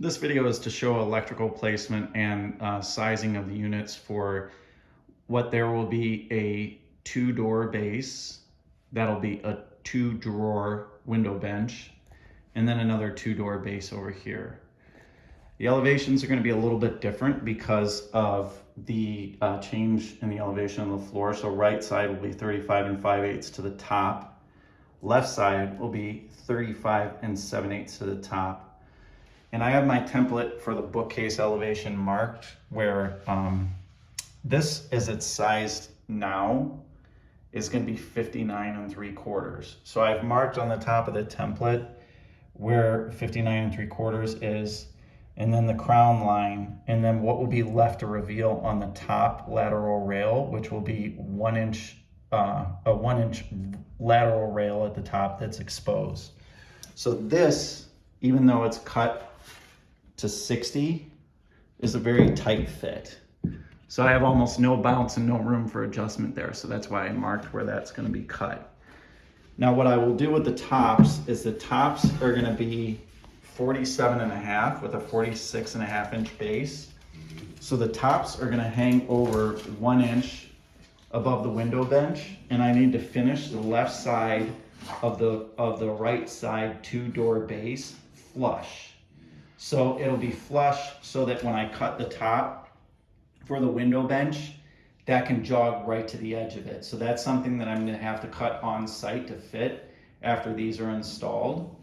This video is to show electrical placement and sizing of the units for what there will be a 2-door base, that'll be a 2-drawer window bench, and then another 2-door base over here. The elevations are going to be a little bit different because of the change in the elevation of the floor. So right side will be 35 5/8 to the top. Left side will be 35 7/8 to the top. And I have my template for the bookcase elevation marked where this, as it's sized now, is going to be 59 3/4. So I've marked on the top of the template where 59 3/4 is, and then the crown line, and then what will be left to reveal on the top lateral rail, which will be a 1-inch lateral rail at the top that's exposed. So this, even though it's cut to 60, is a very tight fit. So I have almost no bounce and no room for adjustment there. So that's why I marked where that's going to be cut. Now what I will do with the tops is the tops are going to be 47.5 with a 46.5-inch base. So the tops are going to hang over 1 inch above the window bench, and I need to finish the left side of the right side 2-door base flush. So it'll be flush so that when I cut the top for the window bench, that can jog right to the edge of it. So that's something that I'm going to have to cut on site to fit after these are installed.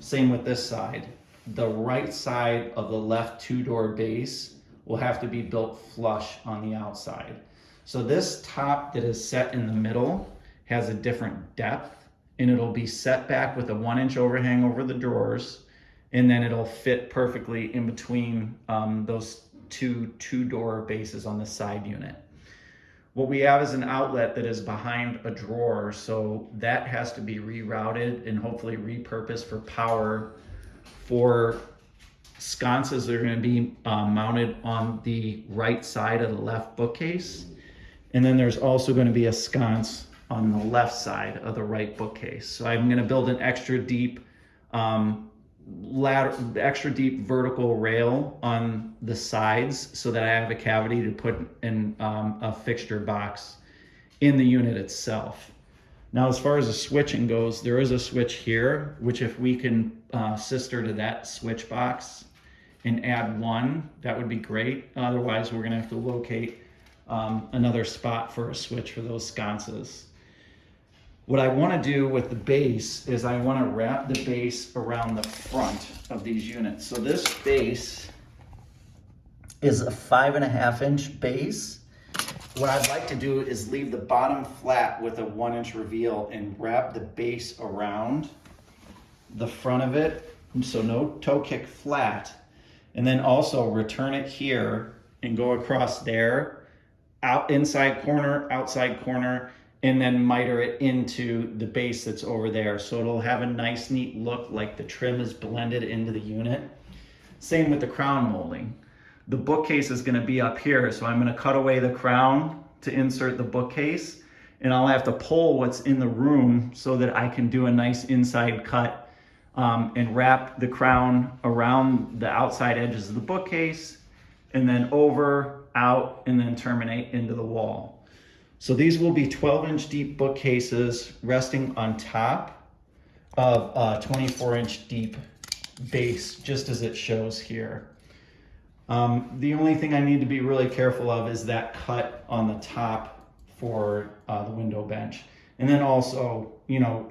Same with this side. The right side of the left 2-door base will have to be built flush on the outside. So this top that is set in the middle has a different depth, and it'll be set back with a 1-inch overhang over the drawers, and then it'll fit perfectly in between those two-door bases on the side unit. What we have is an outlet that is behind a drawer, so that has to be rerouted and hopefully repurposed for power for sconces that are going to be mounted on the right side of the left bookcase. And then there's also going to be a sconce on the left side of the right bookcase. So I'm going to build an extra deep vertical rail on the sides so that I have a cavity to put in a fixture box in the unit itself. Now, as far as the switching goes, there is a switch here, which if we can sister to that switch box and add one, that would be great. Otherwise, we're going to have to locate another spot for a switch for those sconces. What I want to do with the base is I want to wrap the base around the front of these units. So this base is a 5.5-inch base. What I'd like to do is leave the bottom flat with a 1-inch reveal and wrap the base around the front of it, so no toe kick flat, and then also return it here and go across there, out inside corner, outside corner, and then miter it into the base that's over there. So it'll have a nice, neat look like the trim is blended into the unit. Same with the crown molding. The bookcase is gonna be up here, so I'm gonna cut away the crown to insert the bookcase, and I'll have to pull what's in the room so that I can do a nice inside cut and wrap the crown around the outside edges of the bookcase, and then over, out, and then terminate into the wall. So these will be 12-inch deep bookcases resting on top of a 24-inch deep base, just as it shows here. The only thing I need to be really careful of is that cut on the top for the window bench. And then also,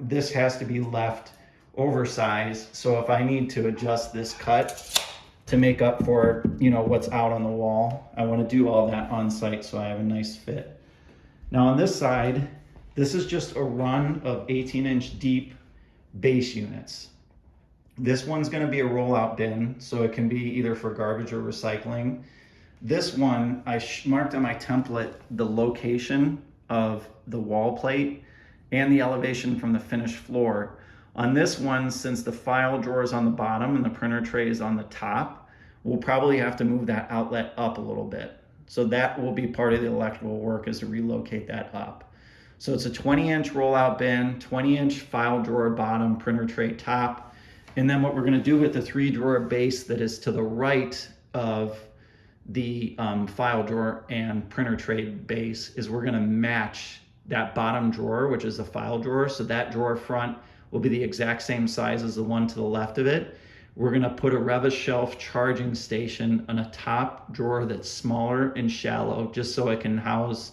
this has to be left oversized. So if I need to adjust this cut to make up for, what's out on the wall, I want to do all that on site so I have a nice fit. Now on this side, this is just a run of 18-inch deep base units. This one's going to be a rollout bin, so it can be either for garbage or recycling. This one, I marked on my template the location of the wall plate and the elevation from the finished floor. On this one, since the file drawer is on the bottom and the printer tray is on the top, we'll probably have to move that outlet up a little bit. So that will be part of the electrical work, is to relocate that up. So it's a 20-inch rollout bin, 20-inch file drawer bottom, printer tray top, And then what we're going to do with the 3-drawer base that is to the right of the file drawer and printer tray base is we're going to match that bottom drawer, which is the file drawer. So that drawer front will be the exact same size as the one to the left of it. We're going to put a Rev-A-Shelf charging station on a top drawer that's smaller and shallow, just so it can house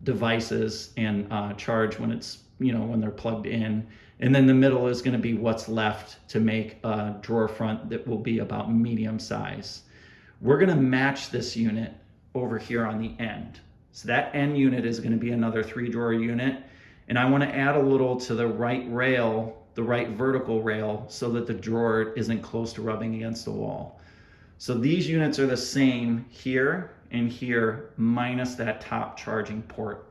devices and charge when it's, when they're plugged in. And then the middle is going to be what's left to make a drawer front that will be about medium size. We're going to match this unit over here on the end. So that end unit is going to be another 3-drawer unit. And I want to add a little to the right rail, the right vertical rail, so that the drawer isn't close to rubbing against the wall. So these units are the same here and here, minus that top charging port.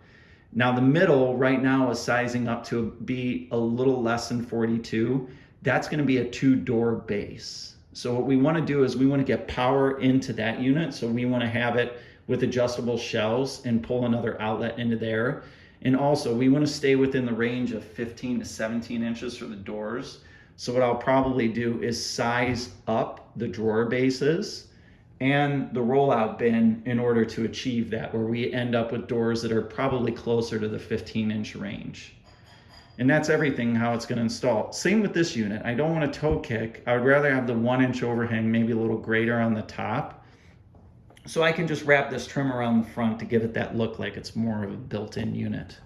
Now the middle right now is sizing up to be a little less than 42. That's going to be a 2-door base. So what we want to do is we want to get power into that unit. So we want to have it with adjustable shelves and pull another outlet into there. And also we want to stay within the range of 15 to 17 inches for the doors. So what I'll probably do is size up the drawer bases and the rollout bin in order to achieve that, where we end up with doors that are probably closer to the 15-inch range. And that's everything how it's going to install. Same with this unit. I don't want a toe kick. I would rather have the 1-inch overhang, maybe a little greater on the top. So I can just wrap this trim around the front to give it that look like it's more of a built-in unit.